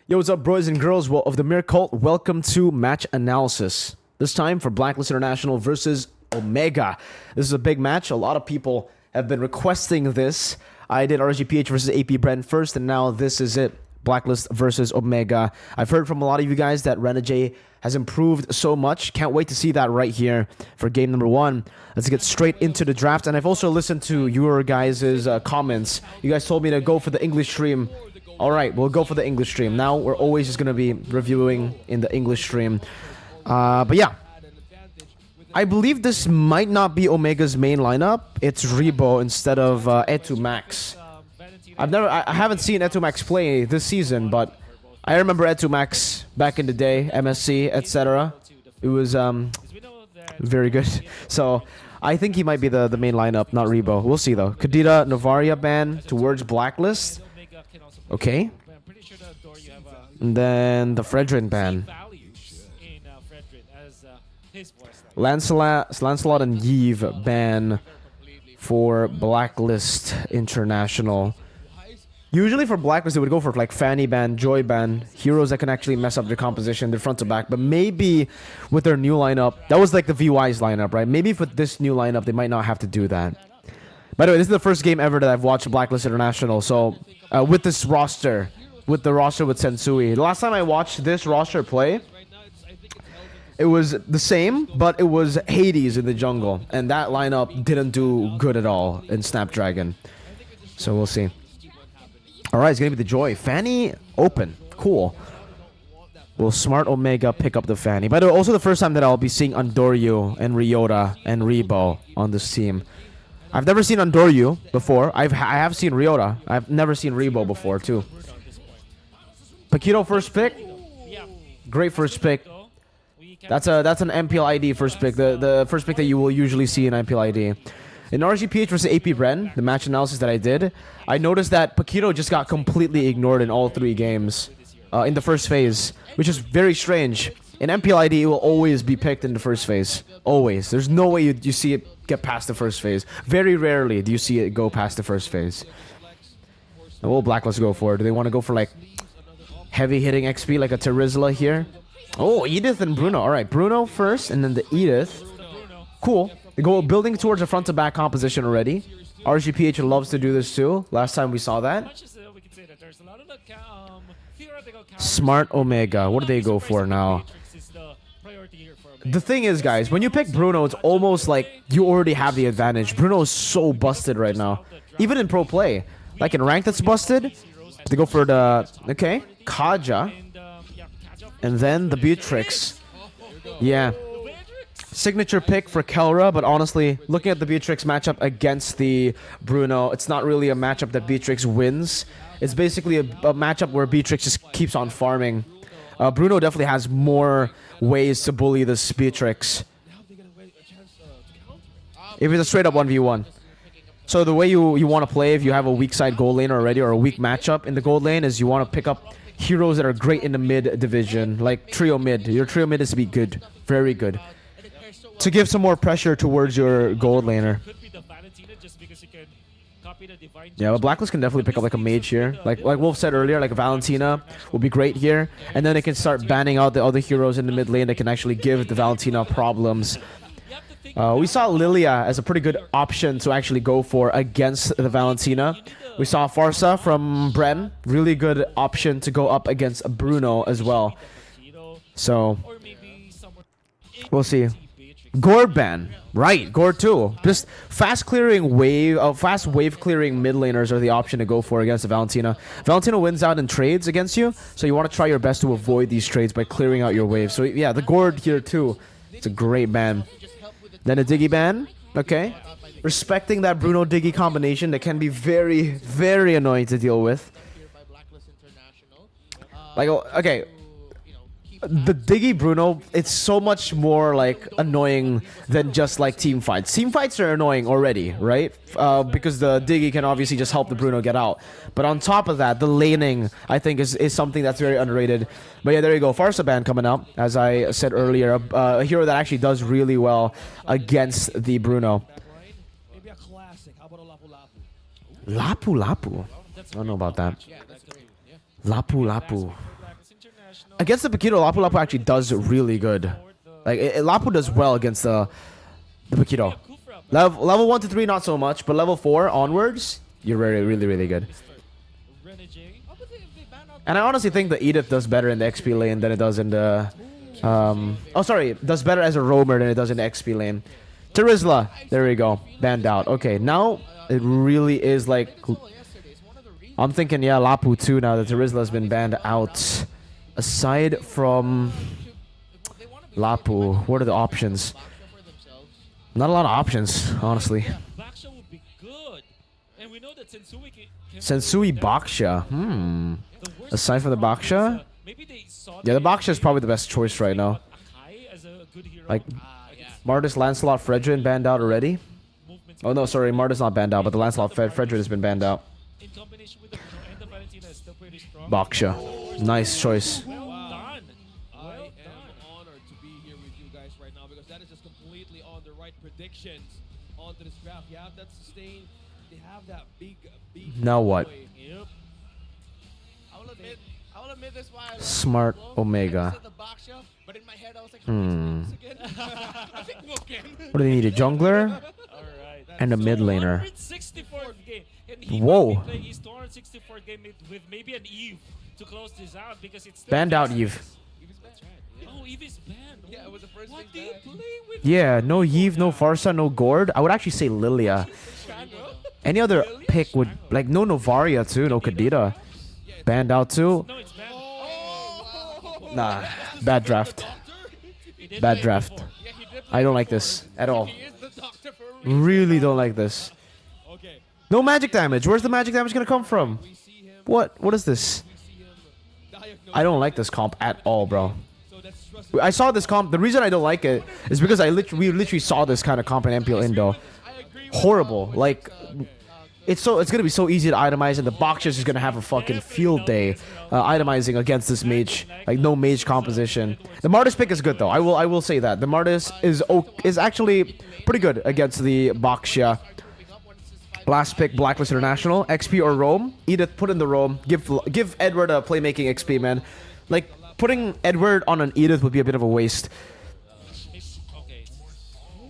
Yo, what's up, boys and girls of the Mirko? Welcome to match analysis. This time for Blacklist International versus Omega. This is a big match. A lot of people have been requesting this. I did RGPH versus AP Brand first, and now this is it. Blacklist versus Omega. I've heard from a lot of you guys that Renegade has improved so much. Can't wait to see that right here for game number one. Let's get straight into the draft. And I've also listened to your guys' comments. You guys told me to go for the English stream. All right, we'll go for the English stream. Now we're always just going to be reviewing in the English stream. But yeah, I believe this might not be Omega's main lineup. It's Rebo instead of Etu Max. I haven't seen Etu Max play this season, but I remember Etu Max back in the day, MSC, etc. It was very good. So I think he might be the main lineup, not Rebo. We'll see though. Kadira Novaria ban towards Blacklist. Okay. And then the Fredrin ban. Lancelot and Yves ban for Blacklist International. Usually for Blacklist, they would go for like Fanny ban, Joy ban, heroes that can actually mess up their composition, their front to back. But maybe with their new lineup, that was like the VY's lineup, right? Maybe with this new lineup, they might not have to do that. By the way, this is the first game ever that I've watched Blacklist International. So with this roster, with the roster with Sensui. The last time I watched this roster play, it was the same, but it was Hades in the jungle. And that lineup didn't do good at all in Snapdragon. So we'll see. Alright, it's going to be the Joy. Fanny open. Cool. Will Smart Omega pick up the Fanny? By the way, also the first time that I'll be seeing Andoryu and Ryota and Rebo on this team. I've never seen Andoryu before. I have seen Ryota. I've never seen Rebo before too. Paquito first pick. Great first pick. That's an MPL ID first pick. The first pick that you will usually see in MPL ID. In RGPH versus AP Bren, the match analysis that I did, I noticed that Paquito just got completely ignored in all three games in the first phase, which is very strange. In MPL ID, it will always be picked in the first phase. Always. There's no way you see it get past the first phase. Very rarely do you see it go past the first phase. And what will Blacklist go for? Do they want to go for like heavy hitting XP like a Terizla here? Oh, Edith and Bruno. Alright, Bruno first and then the Edith. Cool. They go building towards a front to back composition already. RGPH loves to do this too. Last time we saw that. Smart Omega. What do they go for now? The thing is, guys, when you pick Bruno, it's almost like you already have the advantage. Bruno is so busted right now. Even in pro play. Like in rank that's busted. They go for the... Okay. Kaja. And then the Beatrix. Yeah. Signature pick for Kelra, but honestly, looking at the Beatrix matchup against the Bruno, it's not really a matchup that Beatrix wins. It's basically a matchup where Beatrix just keeps on farming. Bruno definitely has more ways to bully this Beatrix. If it's a straight up 1v1. So the way you want to play if you have a weak side gold lane already or a weak matchup in the gold lane is you want to pick up heroes that are great in the mid division, like trio mid. Your trio mid is to be good, very good, to give some more pressure towards your gold laner. Yeah, but Blacklist can definitely pick up like a mage here. Like Wolf said earlier, like a Valentina will be great here. And then they can start banning out the other heroes in the mid lane that can actually give the Valentina problems. We saw Lilia as a pretty good option to actually go for against the Valentina. We saw Farsa from Bren, really good option to go up against Bruno as well. So, we'll see. Gore ban. Right, Gore too. Just fast wave clearing mid laners are the option to go for against the Valentina. Valentina wins out in trades against you, so you want to try your best to avoid these trades by clearing out your wave. So yeah, the Gourd here too. It's a great ban. Then a Diggy ban. Okay. Respecting that Bruno Diggy combination that can be very, very annoying to deal with. Like, okay. The Diggy Bruno, it's so much more like annoying than just like team fights. Team fights are annoying already, right? Because the Diggy can obviously just help the Bruno get out. But on top of that, the laning, I think, is something that's very underrated. But yeah, there you go. Farsa ban coming out, as I said earlier. A hero that actually does really well against the Bruno. Lapu Lapu. I don't know about that. Lapu Lapu. against the Paquito, Lapu actually does really good. Like, Lapu does well against the Paquito. Level 1 to 3, not so much, but level 4 onwards, you're really good. And I honestly think the Edith does better in the XP lane than it does in the... oh, sorry. Does better as a roamer than it does in the XP lane. Terizla. There we go. Banned out. Okay, now it really is like... I'm thinking, yeah, Lapu too now that Terizla has been banned out. Aside from... Lapu, what are the options? Not a lot of options, honestly. Sensui Baksha. Aside from the Baksha? Yeah, the Baksha is probably the best choice right now. Like, Martis, Lancelot, Fredrin banned out already? Oh no, sorry, Martis not banned out, but the Lancelot Fredrin has been banned out. Baksha. Nice choice. Onto this draft. You have that sustain. They have that big now what? Yep. I will admit this why Smart Omega. But in my head I was like, what do they need? A jungler? And a mid laner. Whoa. With maybe an Eve to close this out because it's banned out Eve. Oh, Eve is banned. Yeah, it was the first what do thing you banned. play with? Yeah, no Eve, no Farsa, no Gord. I would actually say Lilia. Any other pick would... Like, no Novaria too, no Kadita. Banned out too? No, it's banned. Nah, bad draft. Bad draft. I don't like this at all. Really don't like this. No magic damage. Where's the magic damage gonna come from? What? What is this? I don't like this comp at all, bro. I saw this comp. The reason I don't like it is because we literally saw this kind of comp in MPL Indo. Horrible. Like, it's gonna be so easy to itemize, and the Baksha is gonna have a fucking field day itemizing against this mage. Like, no mage composition. The Martis pick is good though. I will say that the Martis is actually pretty good against the Baksha. Last pick, Blacklist International, XP or Roam. Edith, put in the Roam. Give Edward a playmaking XP, man. Like, putting Edward on an Edith would be a bit of a waste.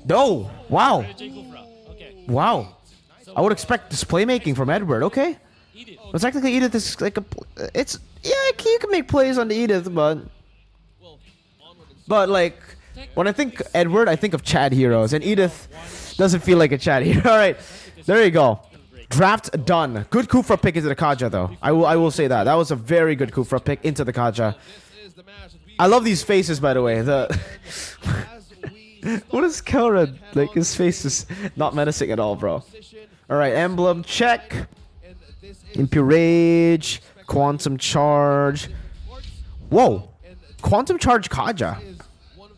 No! Wow! Wow! I would expect this playmaking from Edward, okay? But technically Edith is like a... It's... Yeah, you can make plays on the Edith, but... But, like... When I think Edward, I think of Chad heroes, and Edith doesn't feel like a Chad hero. Alright, there you go. Draft done. Good Kufra pick into the Kaja, though. I will say that. That was a very good Kufra pick into the Kaja. I love these faces, by the way. What is Kelra? Like, his face is not menacing at all, bro. Alright, emblem, check. Impure Rage. Quantum Charge. Whoa. Quantum Charge Kaja.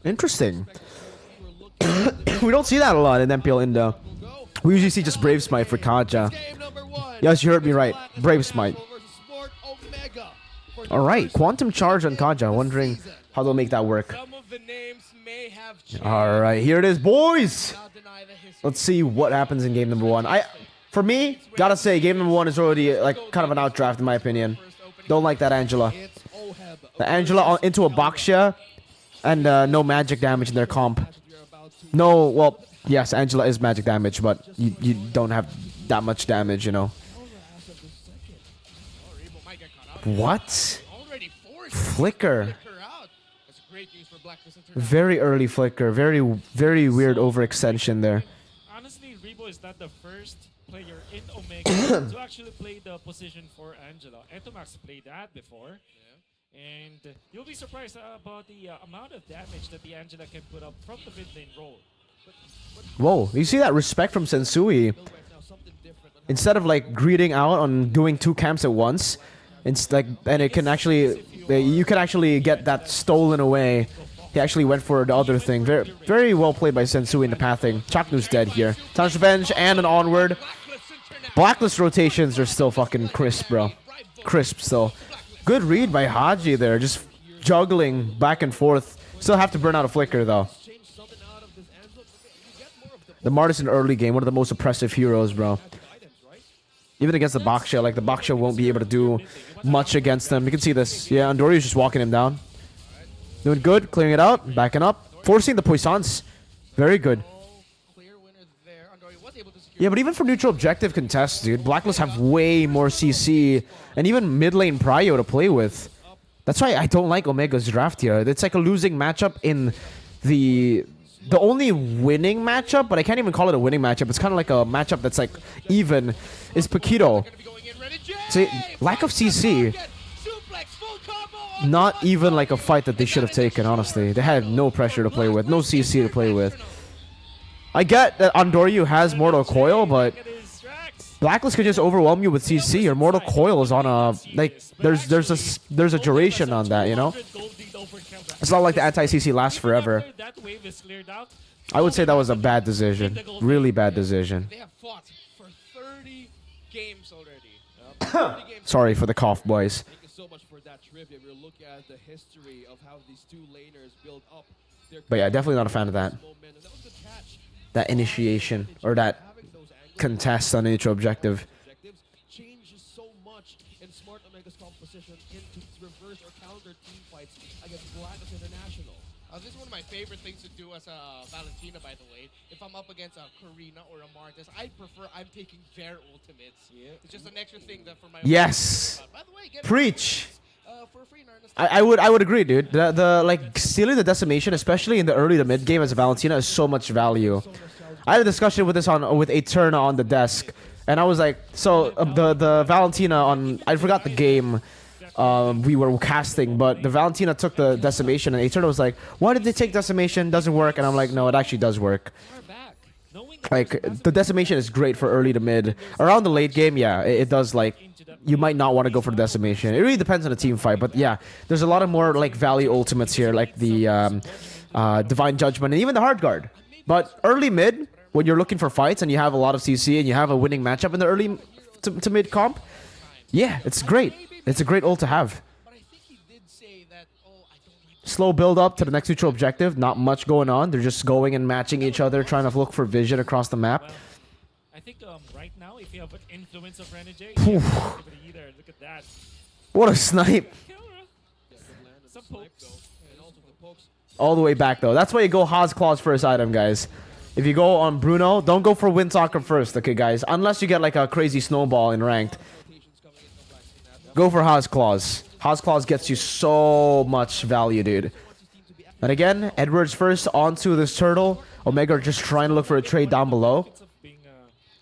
Interesting. We don't see that a lot in MPL Indo. We usually see just Brave Smite for Kaja. Yes, you heard me right. Brave Smite. Alright, Quantum Charge on Kaja. Wondering how they'll make that work. Alright, here it is, boys! Let's see what happens in game number 1. For me, gotta say, game number 1 is already like kind of an outdraft in my opinion. Don't like that Angela. The Angela into a Baksha and no magic damage in their comp. No, well, yes, Angela is magic damage, but you don't have that much damage, you know. What? Flicker. Very early flicker. Very weird overextension there. Honestly, Rebo is not the first player in Omega to actually play the position for Angela. Entomax played that before. And you'll be surprised about the amount of damage that the Angela can put up from the mid lane role. Whoa, you see that respect from Sensui? Instead of like greeting out on doing 2 camps at once, it's like, and it can actually, you can actually get that stolen away. He actually went for the other thing. Very well played by Sensui in the pathing. Chaknu's dead here. Tarnish Revenge and an onward. Blacklist rotations are still fucking crisp, bro. Crisp still. Good read by Haji there, just juggling back and forth. Still have to burn out a flicker though. The Martis in the early game, one of the most oppressive heroes, bro. Even against the Baksha, like the Baksha won't be able to do much against them. You can see this. Yeah, Andoriu's just walking him down. Doing good, clearing it out, backing up, forcing the Poissons. Very good. Yeah, but even for neutral objective contests, dude, Blacklist have way more CC and even mid lane prio to play with. That's why I don't like Omega's draft here. It's like a losing matchup in the only winning matchup, but I can't even call it a winning matchup. It's kind of like a matchup that's like even, is Paquito. See, lack of CC, not even like a fight that they should have taken, honestly. They had no pressure to play with, no CC to play with. I get that Andoriu has Mortal Coil, but Blacklist could just overwhelm you with CC. Your Mortal Coil is on a, like, there's a duration on that, you know? It's not like the anti-CC lasts forever. I would say that was a bad decision. Really bad decision. They have fought for 30 games already. Sorry for the cough, boys. Thank you so much for that trivia. We're looking at the history of how these two laners build up their But yeah, definitely not a fan of that. momentum. That was the catch. That initiation, or that contest on neutral objective. Objectives changes so much in Smart Omega's composition into reverse or counter team fights against Blacklist International. This is one of my favorite things to do as a Valentina, by the way. If I'm up against a Karina or a Martes, I'm taking their ultimates. Yeah. It's just an extra thing that for my Yes. By the way, get Preach. for free in earnest. I would agree, dude. The like stealing the decimation, especially in the early to mid game as a Valentina, is so much value. I had a discussion with this with Eterna on the desk, and I was like, so the Valentina on, I forgot the game we were casting, but the Valentina took the decimation, and Eterna was like, why did they take decimation? Doesn't work. And I'm like, no, it actually does work. Like, the decimation is great for early to mid. Around the late game, yeah, it does, like, you might not want to go for the decimation. It really depends on the team fight, but yeah, there's a lot of more, like, value ultimates here, like the Divine Judgment and even the Hard Guard. But early mid, when you're looking for fights and you have a lot of CC and you have a winning matchup in the early to mid comp, yeah, it's great. It's a great ult to have. But I think he did say that, I don't like Slow build up to the next neutral objective. Not much going on. They're just going and matching each other, trying to look for vision across the map. I think right now, if you have an influence of Renegade, Phew. either look at that. What a snipe. Some pokes. And also the pokes. All the way back, though. That's why you go Haas Claw's first item, guys. If you go on Bruno, don't go for Windstalker first, okay, guys? Unless you get, like, a crazy snowball in ranked. Rotations coming in from Black Team now. Go for Haas Claws. Haas Claws gets you so much value, dude. And again, Edwards first onto this turtle. Omega are just trying to look for a trade down below. Being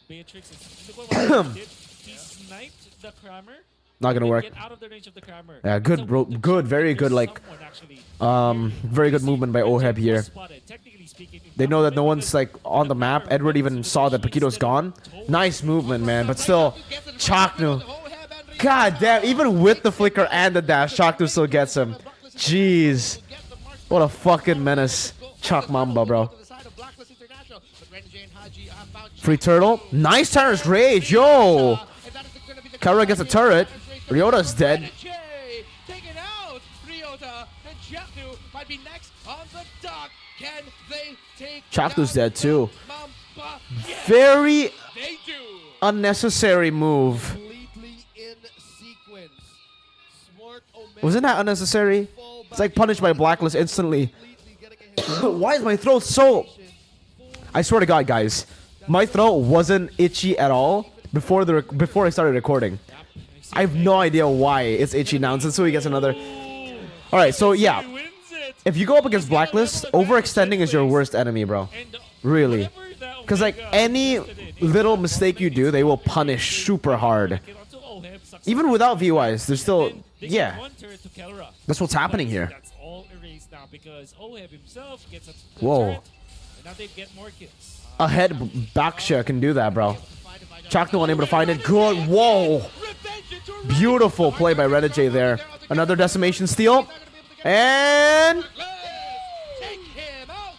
Beatrix, look what he did. He sniped the Kramer. Not gonna work. Get out of the range of the Kramer. Yeah, good, bro. Good, very good, like, very good movement by Oheb here. They know that no one's, like, on the map. Edward even saw that Paquito's gone. Nice movement, man. But still, Chaknu. God damn, even with the flicker and the dash, Chaknu still gets him. Jeez. What a fucking menace. Chak Mamba, bro. Free turtle. Nice Tyrant's Rage, yo! Kara gets a turret. Ryota's dead. Taken out. Ryota and Chaknu might be next on the dock. Can they take Chaknu's down dead too. Mamba? Yes, Very they do. unnecessary move. Completely in sequence. Smart Omega. Wasn't that unnecessary? It's like punished by Blacklist instantly. Why is my throat so... I swear to God, guys. My throat wasn't itchy at all before I started recording. I have no idea why it's itchy now. And so he gets another... Alright, so yeah. If you go up against Blacklist, overextending is your worst enemy, bro. Really. Because, like, any little mistake you do, they will punish super hard. Even without VYs, they're still... Yeah. That's what's happening here. That's all erased now because Oheb himself gets a Whoa. turret, and now they get more kills. Ahead Baksha can do that, bro. Chaknu unable to find it. Good. Whoa. Beautiful play by Renegade there. Another decimation steal. And... Take him out.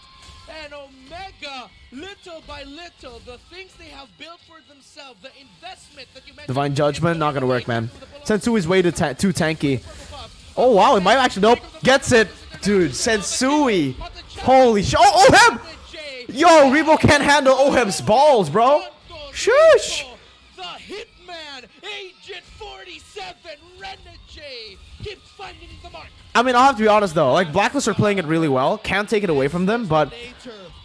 And Omega, little by little, the things they have built for themselves, the investment that you mentioned. Divine Judgment, not gonna work, man. Sensui's way too tanky. Oh, wow, it might actually... Nope. Gets it. Dude, Sensui. Holy shit. Oh, Oheb! Yo, Rebo can't handle Oheb's balls, bro. Shush. The Hitman keeps finding the mark. I mean, I'll have to be honest though. Like Blacklist are playing it really well. Can't take it away from them. But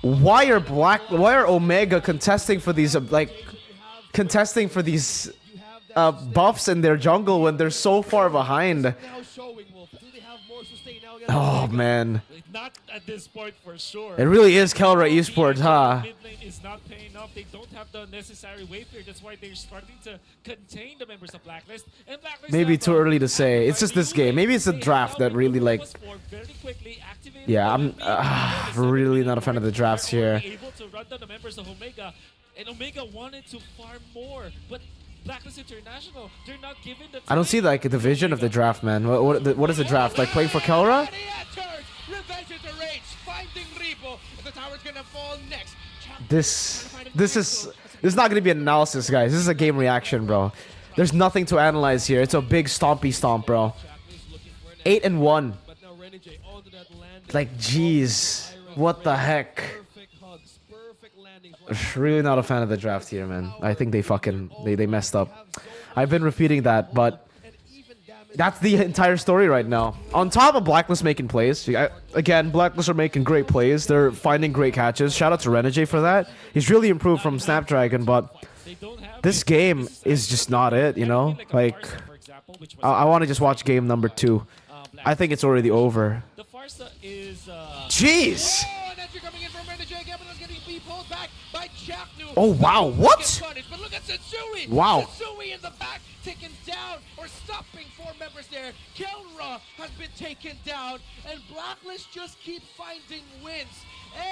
why are Omega contesting for these buffs in their jungle when they're so far behind? Now showing, Wolf. Do they have more sustain now against Oh Omega? man, Not at this point for sure. it really is Kelra Esports, huh? Mid lane is not paying off. They don't have the necessary wave here. That's why they're starting to contain the members of Blacklist. And Blacklist Maybe have, too early to say. It's just this game. Maybe it's the draft that really like. Yeah, I'm really not a fan of the drafts here. Able to run down the members of Omega, and Omega wanted to farm more, but Blacklist International, they're not given the time. I don't see like the vision of the draft, man. What is the draft like? Playing for Kelra? And he enters. Revenge into rage. Finding Repo. And the tower's gonna fall next. This is not gonna be an analysis, guys. This is a game reaction, bro. There's nothing to analyze here. It's a big stompy stomp, bro. 8-1. But now Renegade onto that landing. Like, jeez, what the heck? Perfect hugs, perfect landings. Really not a fan of the draft here, man. I think they messed up. I've been repeating that, but And even damage. that's the entire story right now. On top of Blacklist making plays, again, Blacklist are making great plays. They're finding great catches. Shout out to Renegade for that. He's really improved from Snapdragon, but this game is just not it, you know? Like, I want to just watch game number 2. I think it's already over. The Farsa is Jeez! Oh, and entry coming in from Renegade. Gabriel's getting be pulled back by Jacknu. Oh, wow, what? But look at Satsui. Wow. Satsui in the back, taken down or stopping 4 members there. Kelra has been taken down, and Blacklist just keep finding wins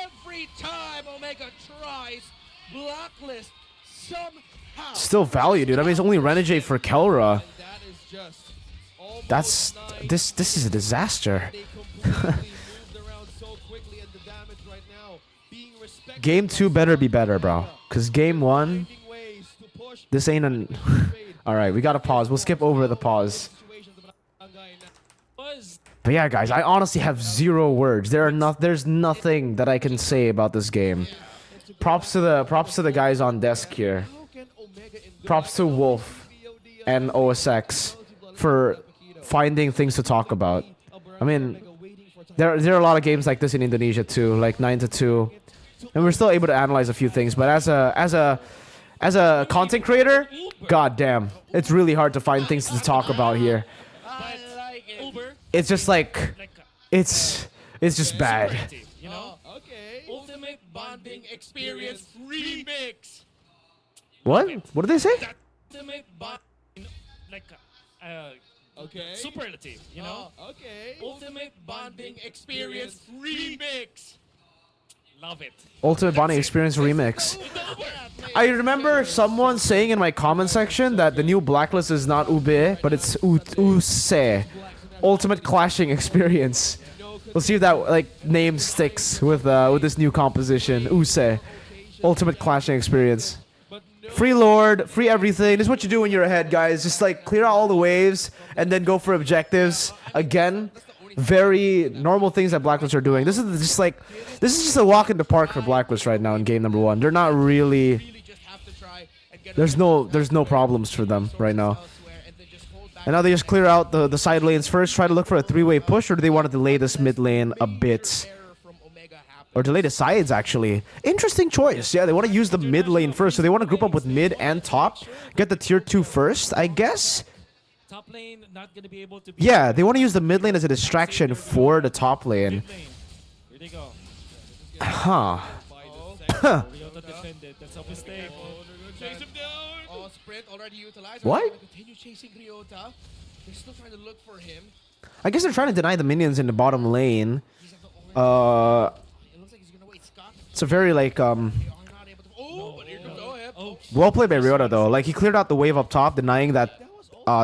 every time Omega tries. Blacklist somehow. Still value, dude. I mean, it's only Renegade for Kelra. And that is just almost That's... 9. This is a disaster. They completely moved around so quickly, and the damage right now being respected. Game 2 better be better, bro. Because game 1, Finding ways to push this ain't an... Alright, we gotta pause. We'll skip over the pause. situations of Barangay now. was But yeah, guys, I honestly have 0 words. There's nothing that I can say about this game. Props to the guys on desk here. How can Omega endure Props to Wolf and OSX for finding things to talk about. I mean, there are a lot of games like this in Indonesia too, like 9-2, and we're still able to analyze a few things. But as a content creator, god damn, it's really hard to find things to talk about here. I like it. Uber, It's just like it's just bad. you know. Okay. Ultimate Bonding experience remix. What? What did they say? Ultimate bond, like Okay. superlative, you know. Okay. Ultimate bonding experience remix. Love it. Ultimate Bonding Experience Remix. I remember someone saying in my comment section that the new Blacklist is not Ube, but it's Use. Ultimate Clashing Experience. We'll see if that like name sticks with this new composition. Use. Ultimate Clashing Experience. Free Lord, free everything. This is what you do when you're ahead, guys. Just like clear out all the waves and then go for objectives. Again, very normal things that Blacklist are doing. This is just a walk in the park for Blacklist right now in game number 1. They're not really. Really just have to try and get There's no problems for them right now. And now they just clear out the side lanes first. Try to look for a 3-way push, or do they want to delay this mid lane a bit? Or delay the sides, actually. Interesting choice. Yeah, they want to use the mid lane first. So they want to group up with mid and top. Get the tier 2 first, I guess. Top lane not gonna be able to. Be Yeah, they want to use the mid lane as a distraction for the top lane. Mid lane. Here they go. Huh. Ryota defended. That's a mistake. Chase him down. Oh, sprint already utilized. What? They're gonna continue chasing Ryota. They're still trying to look for him. I guess they're trying to deny the minions in the bottom lane. He's at the orange. Uh, It looks like he's gonna wait. Scott. it's a very like They are not able to. Oh, but here no. go ahead. Oh, well played by Ryota though. Like he cleared out the wave up top, denying that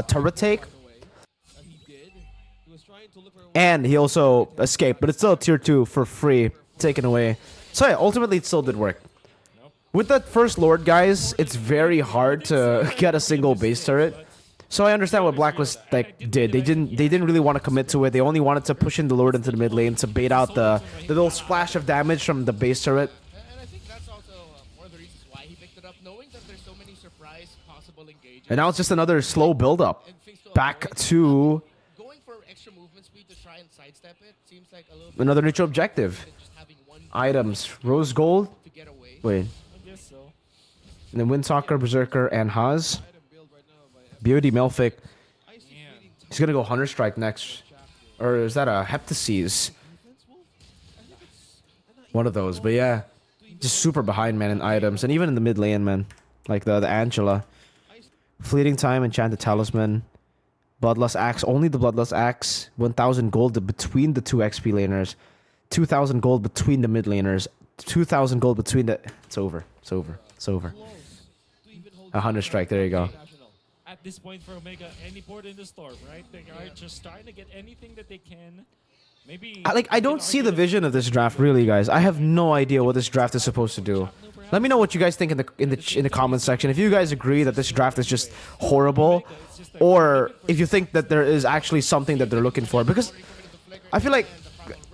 turret take. He did. He was trying to look for And he also escaped, but it's still a tier 2 for free, taken away. So yeah, ultimately it still did work. With that first Lord, guys, it's very hard to get a single base turret. So I understand what Blacklist like did. They didn't really want to commit to it. They only wanted to push in the Lord into the mid lane to bait out the little splash of damage from the base turret. And I think that's also one of the reasons why he picked it up, knowing that there's so many surprise possible engagements. And now it's just another slow build up. And things to Back avoid. to Going for speed to try and sidestep it. Seems like a little bit Another neutral objective. than just having one Items. Rose Gold. to get away. Wait. I guess so. And then Windstalker, Berserker, and Haas. Item build right now by BOD Melfic. Icy Yeah. fleeting He's gonna go Hunter Strike next. Or is that a Heptases? defense wolf. I think it's One of those. But yeah. Just super behind, man, in items. And even in the mid lane, man. Like the Angela. Fleeting Time, Enchanted Talisman. Bloodlust Axe. Only the Bloodlust Axe. 1,000 gold between the two XP laners. 2,000 gold between the mid laners. 2,000 gold between the... It's over. It's over. It's over. close to even hold A Hunter Strike. There you go. national. At this point for Omega, any port in the storm, right? They are just trying to get anything that they can. Maybe I don't see the vision of this draft, really, guys. I have no idea what this draft is supposed to do. Let me know what you guys think in the comment section. If you guys agree that this draft is just horrible, or if you think that there is actually something that they're looking for, because I feel like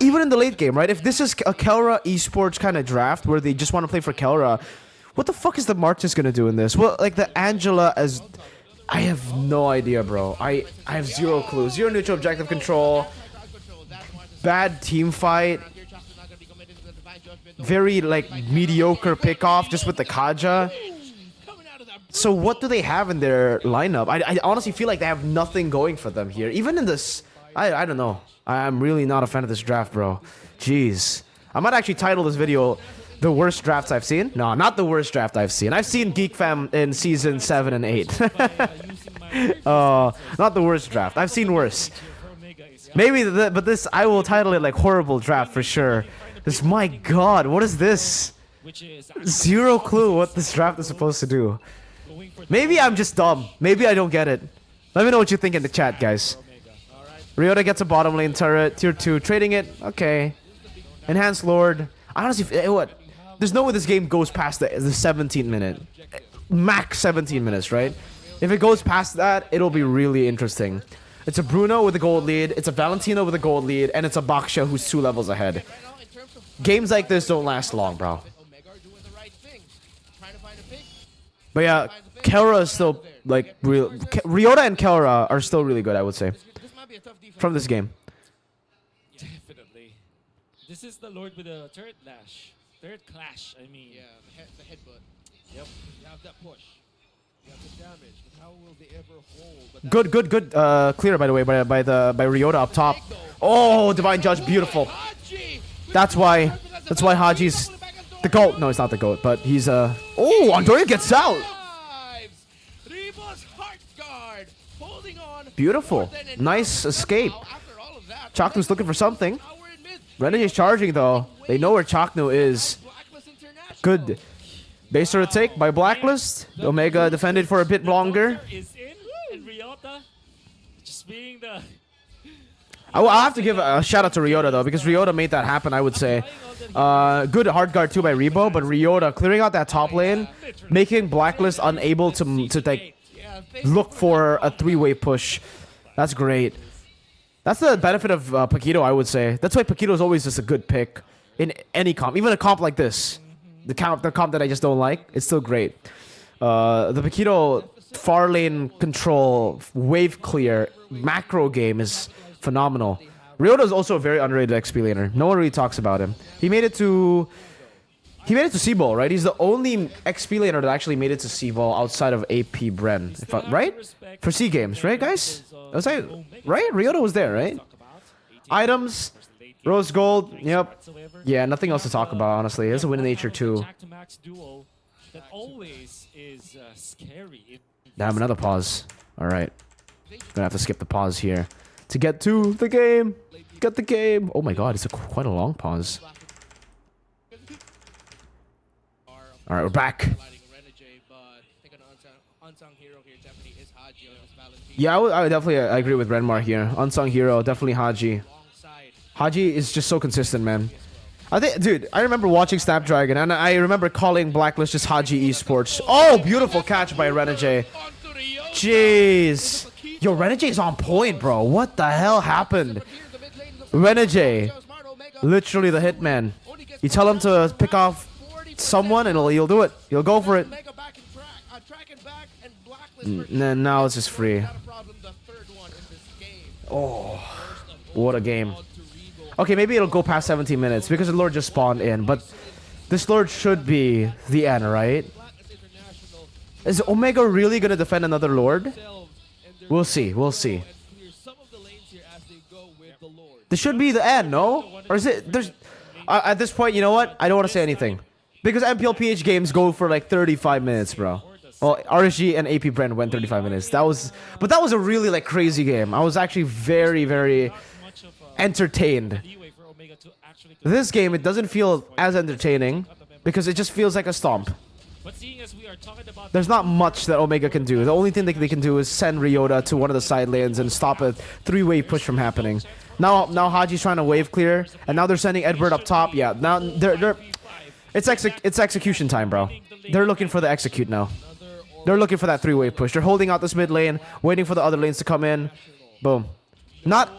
even in the late game, right? If this is a Kelra esports kind of draft where they just want to play for Kelra, what the fuck is the Martis gonna do in this? Well, like the Angela as, I have no idea, bro. I have zero clue. Zero neutral objective control. Bad team fight. Very like mediocre pickoff just with the Kaja. So what do they have in their lineup? I honestly feel like they have nothing going for them here. Even in this, I don't know. I'm really not a fan of this draft, bro. Jeez. I might actually title this video the worst drafts I've seen. No, not the worst draft I've seen. I've seen Geek Fam in season 7 and 8. Not the worst draft. I've seen worse. Maybe, but this, I will title it like horrible draft for sure. This, my god, what is this? Zero clue what this draft is supposed to do. Maybe I'm just dumb. Maybe I don't get it. Let me know what you think in the chat, guys. Ryota gets a bottom lane turret, tier 2, trading it, okay. Enhanced Lord. Honestly, what? There's no way this game goes past the 17th minute. Max 17 minutes, right? If it goes past that, it'll be really interesting. It's a Bruno with a gold lead, it's a Valentino with a gold lead, and it's a Baksha who's 2 levels ahead. Games like this don't last long, bro. But yeah, Kelra is still, like, real. Ryota and Kelra are still really good, I would say. From this game. Definitely. This is the Lord with the turret dash. Turret clash, I mean. Yeah, the headbutt. Yep. You have that push. You have the damage. But how will they ever hold? But Good clear, by the way, by Ryota up top. Oh, Divine Judge, beautiful. That's why Haji's the GOAT. No, he's not the GOAT, but he's Oh, Andoria gets out. Beautiful. Nice escape. Chaknu's looking for something. Renegade's charging, though. They know where Chaknu is. Good. Base turret take by Blacklist. Omega defended for a bit longer. Is in, and Ryota just being the... I'll have to give a shout out to Ryota, though, because Ryota made that happen, I would say. Good hard guard, too, by Rebo, but Ryota clearing out that top lane, making Blacklist unable to like, look for a 3-way push. That's great. That's the benefit of Paquito, I would say. That's why Paquito is always just a good pick in any comp. Even a comp like this. The comp that I just don't like, it's still great. The Paquito far lane control, wave clear, macro game is phenomenal. Ryota is also a very underrated XP laner. No one really talks about him. He made it to C-Ball, right? He's the only XP laner that actually made it to C-Ball outside of AP Bren, right? For C games, right, guys? Was I right? Ryota was there, right? Items, Rose Gold, yep. Yeah, nothing else to talk about, honestly. It's a win in nature too. That always is scary. Damn, another pause. All right, gonna have to skip the pause here to get to the game. Get the game. Oh my god, it's quite a long pause. All right, we're back. Yeah, I would definitely agree with Renmar here. Unsung hero, definitely Haji. Haji is just so consistent, man. I think, dude, I remember watching Snapdragon, and I remember calling Blacklist just Haji Esports. Oh, beautiful catch by Renegade. Jeez. Yo, Renegade's on point, bro. What the hell happened? Renegade. Literally the hitman. You tell him to pick off someone, and he'll do it. He'll go for it. And then now it's just free. Oh. What a game. Okay, maybe it'll go past 17 minutes because the Lord just spawned in, but this Lord should be the end, right? Is Omega really gonna defend another Lord? We'll see, we'll see. This should be the end, no? Or is it, there's, at this point, you know what? I don't want to say anything. Because MPL PH games go for like 35 minutes, bro. Well, RSG and AP Brent went 35 minutes. That was a really like crazy game. I was actually very, very entertained. This game, it doesn't feel as entertaining because it just feels like a stomp. There's not much that Omega can do. The only thing they can do is send Ryota to one of the side lanes and stop a three-wave push from happening. Now Haji's trying to wave clear, and now they're sending Edward up top. Yeah, now it's execution time, bro. They're looking for the execute now. They're looking for that three-wave push. They're holding out this mid lane, waiting for the other lanes to come in. Boom. Not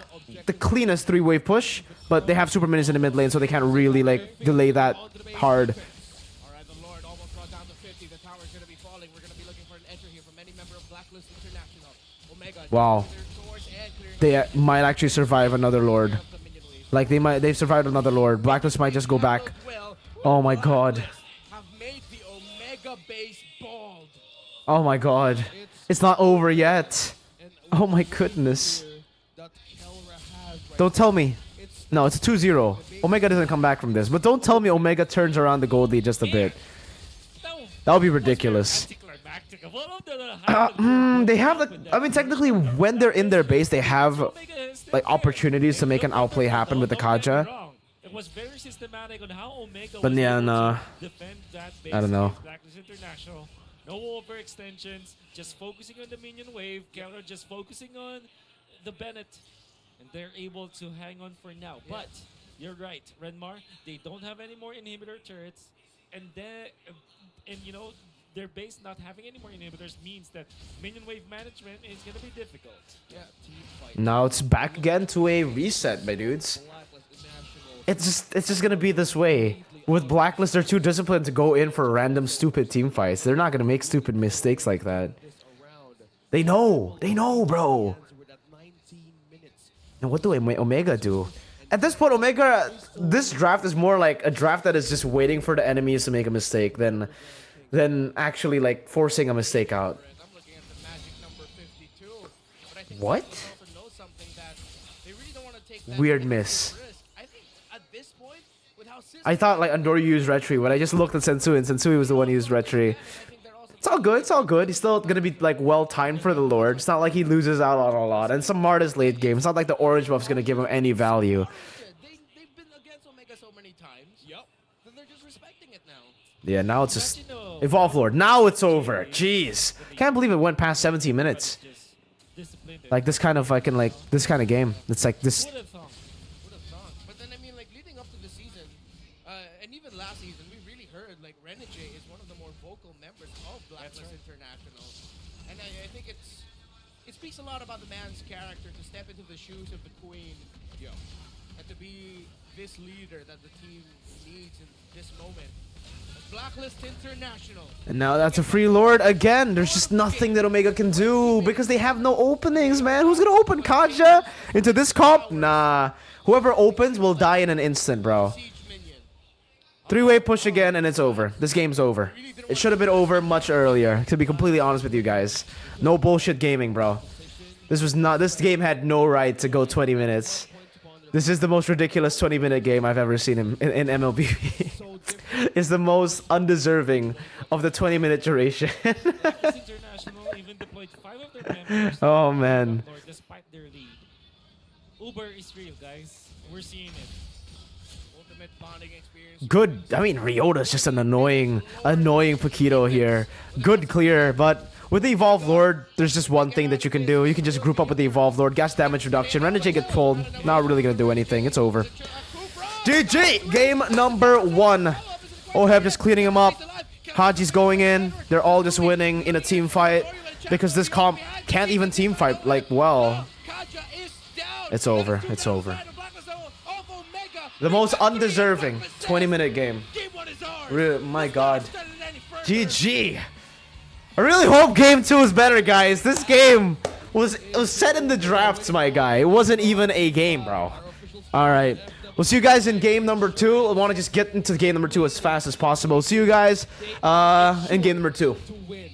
the cleanest three-wave push, but they have super minions in the mid lane, so they can't really like delay that hard. Alright, the Lord almost brought down to 50. The tower's gonna be falling. We're gonna be looking for an enter here from any member of Blacklist International. Omega. Wow. They might actually survive another Lord. Like they've survived another Lord. Blacklist might just go back. Oh my god. Have made the Omega base bald. Oh my god. It's not over yet. Oh my goodness. Don't tell me. No, it's 2-0. Omega doesn't come back from this. But don't tell me Omega turns around the gold lead just a bit. That would be ridiculous. They have the... I mean, technically, when they're in their base, they have like opportunities to make an outplay happen with the Kaja. But yeah, nah. I don't know. No overextensions, just focusing on the minion wave, Keller just focusing on the Bennett, and they're able to hang on for now. But you're right, Renmar, they don't have any more inhibitor turrets, and you know, their base not having any more inhibitors means that minion wave management is gonna be difficult. Yeah, now it's back again to a reset, my dudes. It's just gonna be this way. With Blacklist, they're too disciplined to go in for random stupid team fights. They're not gonna make stupid mistakes like that. They know, bro. Now what do Omega do? At this point, Omega, this draft is more like a draft that is just waiting for the enemies to make a mistake than actually like forcing a mistake out. What? Weird miss. I thought like Andori used Retri, but I just looked at Sensui, and Sensui was the one who used Retri. It's all good, it's all good. He's still gonna be like well timed for the Lord. It's not like he loses out on a lot. And some Marta's late game. It's not like the orange buff's gonna give him any value. They've been against Omega so many times. Yep. Then they're just respecting it now. Yeah, now it's just Evolve Lord. Now it's over. Jeez. Can't believe it went past 17 minutes. Like this kind of fucking like this kind of game. It's like this. But then I mean like leading up to the season, and even last season, we really heard like Renegade is one of the more vocal members of Blacklist International. And I think it speaks a lot about the man's character to step into the shoes of the queen. And to be this leader that the team needs in this moment. Blacklist International. And now that's a free Lord again. There's just nothing that Omega can do because they have no openings, man. Who's gonna open Kaja into this comp? Nah. Whoever opens will die in an instant, bro. Three-way push again and it's over. This game's over. It should have been over much earlier, to be completely honest with you guys. No bullshit gaming, bro. This game had no right to go 20 minutes. This is the most ridiculous 20-minute game I've ever seen in MLB. It's the most undeserving of the 20-minute duration. Oh man. Despite their lead. Uber is real, guys. We're seeing it. Ultimate bonding experience. Good. I mean, Ryota's just an annoying Paquito here. Good clear, but with the Evolved Lord, there's just one thing that you can do. You can just group up with the Evolved Lord, gas damage reduction. Renegade gets pulled. Not really gonna do anything. It's over. GG! Game number 1. Oheb just cleaning him up. Haji's going in. They're all just winning in a team fight because this comp can't even team fight like well. It's over. It's over. The most undeserving 20-minute game. My god. GG. I really hope game 2 is better, guys. This game was set in the drafts, my guy. It wasn't even a game, bro. All right. We'll see you guys in game number 2. I want to just get into game number 2 as fast as possible. See you guys in game number 2. To win.